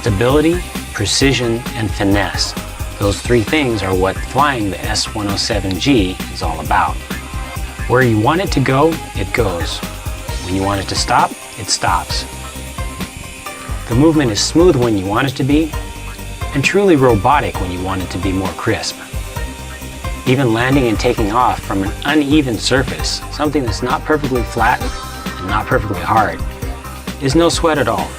Stability, precision, and finesse. Those three things are what flying the S-107G is all about. Where you want it to go, it goes. When you want it to stop, it stops. The movement is smooth when you want it to be, and truly robotic when you want it to be more crisp. Even landing and taking off from an uneven surface, something that's not perfectly flat and not perfectly hard, is no sweat at all.